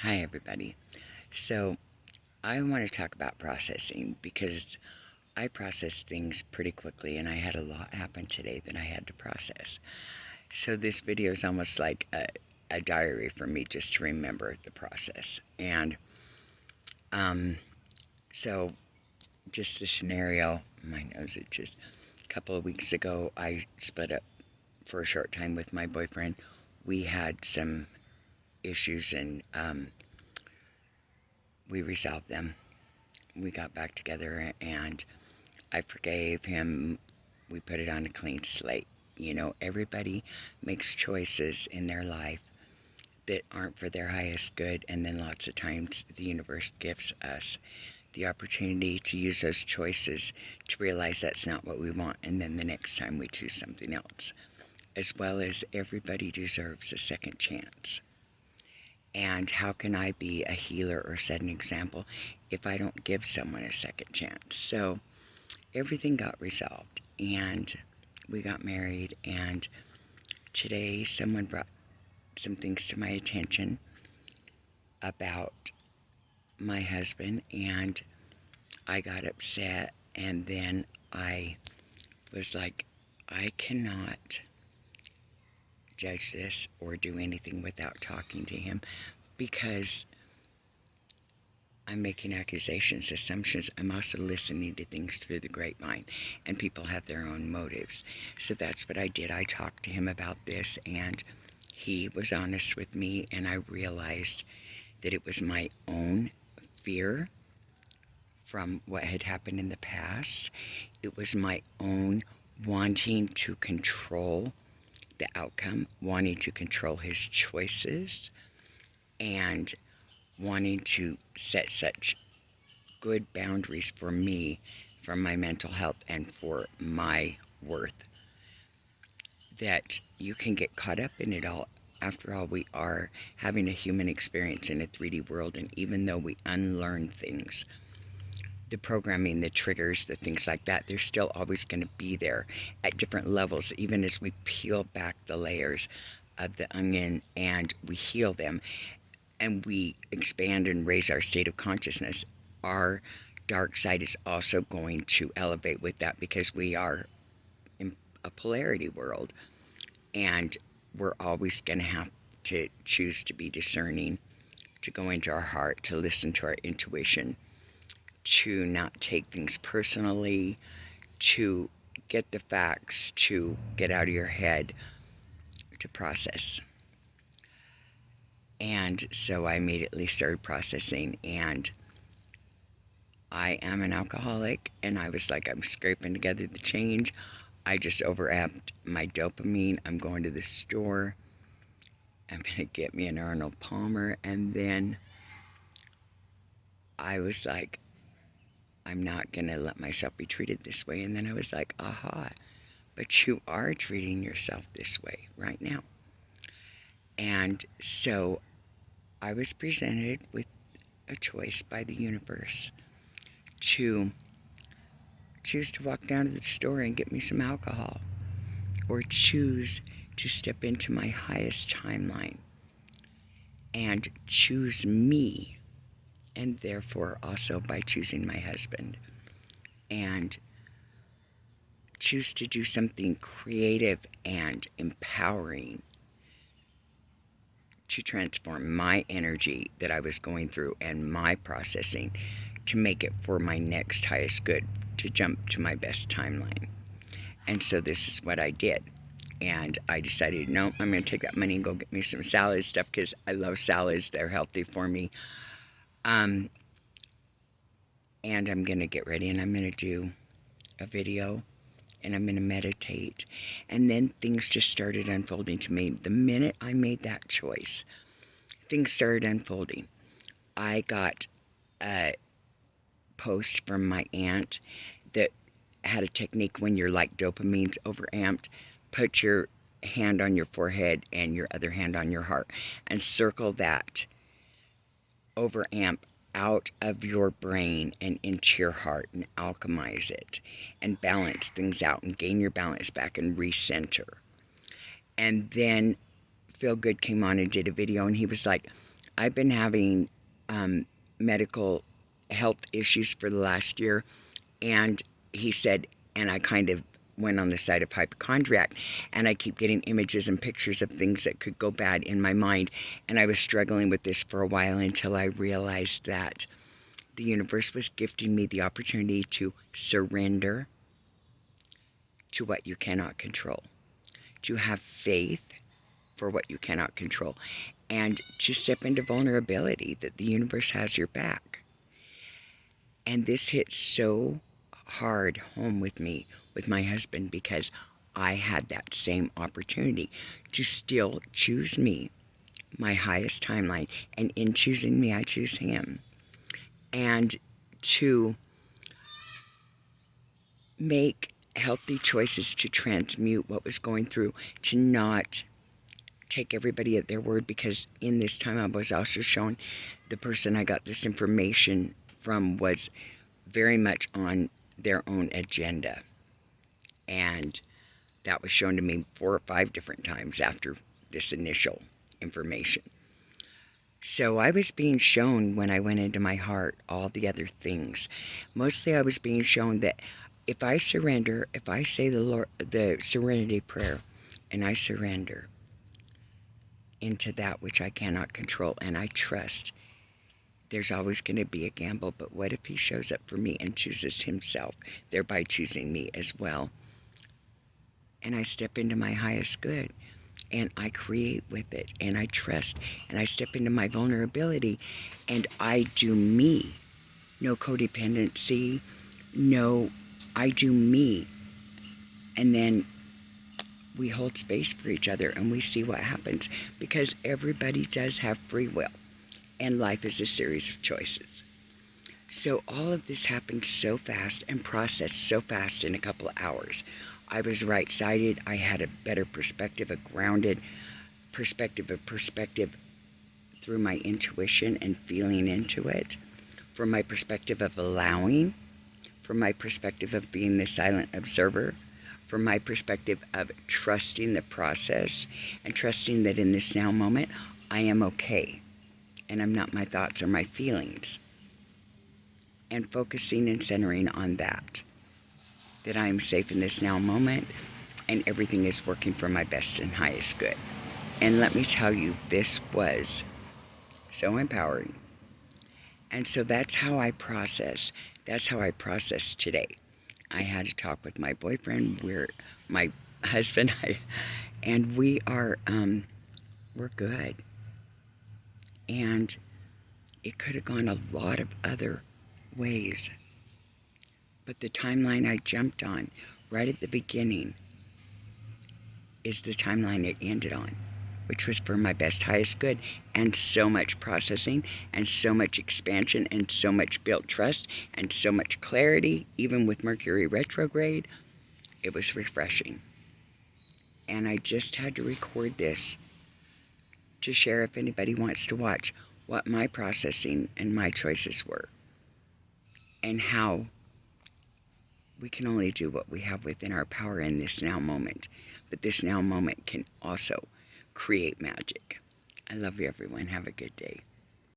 Hi, everybody. So, I want to talk about processing because I process things pretty quickly and I had a lot happen today that I had to process. So, this video is almost like a diary for me just to remember the process. And um, so, just the scenario, my nose itches. A couple of weeks ago, I split up for a short time with my boyfriend. We had some issues and we resolved them. We got back together and I forgave him. We put it on a clean slate. You know, everybody makes choices in their life that aren't for their highest good, and then lots of times the universe gives us the opportunity to use those choices to realize that's not what we want, and then the next time we choose something else. As well as everybody deserves a second chance. And how can I be a healer or set an example if I don't give someone a second chance? So, everything got resolved and we got married, and today someone brought some things to my attention about my husband, and I got upset, and then I was like, I cannot judge this or do anything without talking to him because I'm making accusations, assumptions. I'm also listening to things through the grapevine, and people have their own motives. So that's what I did. I talked to him about this, and he was honest with me, and I realized that it was my own fear from what had happened in the past. It was my own wanting to control the outcome, wanting to control his choices, and wanting to set such good boundaries for me, for my mental health, and for my worth, that you can get caught up in it all. After all, we are having a human experience in a 3D world, and even though we unlearn things, the programming, the triggers, the things like that, they're still always going to be there at different levels, even as we peel back the layers of the onion and we heal them and we expand and raise our state of consciousness. Our dark side is also going to elevate with that because we are in a polarity world, and we're always going to have to choose to be discerning, to go into our heart, to listen to our intuition, to not take things personally, to get the facts, to get out of your head, to process. And so I immediately started processing, and I am an alcoholic, and I was like, I'm scraping together the change. I just overamped my dopamine. I'm going to the store. I'm going to get me an Arnold Palmer. And then I was like, I'm not going to let myself be treated this way. And then I was like, aha, but you are treating yourself this way right now. And so I was presented with a choice by the universe to choose to walk down to the store and get me some alcohol, or choose to step into my highest timeline and choose me, and therefore also by choosing my husband, and choose to do something creative and empowering to transform my energy that I was going through and my processing to make it for my next highest good, to jump to my best timeline. And so this is what I did. And I decided, no, I'm going to take that money and go get me some salad stuff because I love salads. They're healthy for me. And I'm going to get ready and I'm going to do a video and I'm going to meditate. And then things just started unfolding to me. The minute I made that choice, things started unfolding. I got a post from my aunt that had a technique when you're like dopamine's overamped. Put your hand on your forehead and your other hand on your heart and circle that overamp out of your brain and into your heart and alchemize it and balance things out and gain your balance back and recenter. And then Phil Good came on and did a video, and he was like, I've been having medical health issues for the last year, and he said, and I kind of went on the side of hypochondriac, and I keep getting images and pictures of things that could go bad in my mind, and I was struggling with this for a while until I realized that the universe was gifting me the opportunity to surrender to what you cannot control, to have faith for what you cannot control, and to step into vulnerability that the universe has your back. And this hit so hard home with me, with my husband, because I had that same opportunity to still choose me, my highest timeline. And in choosing me, I choose him. And to make healthy choices to transmute what was going through, to not take everybody at their word, because in this time I was also shown the person I got this information from was very much on their own agenda. And that was shown to me 4 or 5 different times after this initial information. So I was being shown, when I went into my heart, all the other things. Mostly I was being shown that if I surrender, if I say the serenity prayer, and I surrender into that which I cannot control, and I trust, there's always going to be a gamble, but what if he shows up for me and chooses himself, thereby choosing me as well? And I step into my highest good, and I create with it, and I trust, and I step into my vulnerability, and I do me. No codependency, no, I do me. And then we hold space for each other, and we see what happens, because everybody does have free will, and life is a series of choices. So all of this happened so fast and processed so fast in a couple of hours. I was right-sided. I had a better perspective, a grounded perspective through my intuition and feeling into it, from my perspective of allowing, from my perspective of being the silent observer, from my perspective of trusting the process and trusting that in this now moment, I am okay and I'm not my thoughts or my feelings, and focusing and centering on that I am safe in this now moment, and everything is working for my best and highest good. And let me tell you, this was so empowering. And so that's how I process. That's how I process today. I had a talk with my boyfriend, my husband, and we are, we're good. And it could have gone a lot of other ways. But the timeline I jumped on right at the beginning is the timeline it ended on, which was for my best, highest good, and so much processing, and so much expansion, and so much built trust, and so much clarity, even with Mercury retrograde. It was refreshing. And I just had to record this to share if anybody wants to watch what my processing and my choices were, and how we can only do what we have within our power in this now moment. But this now moment can also create magic. I love you, everyone. Have a good day.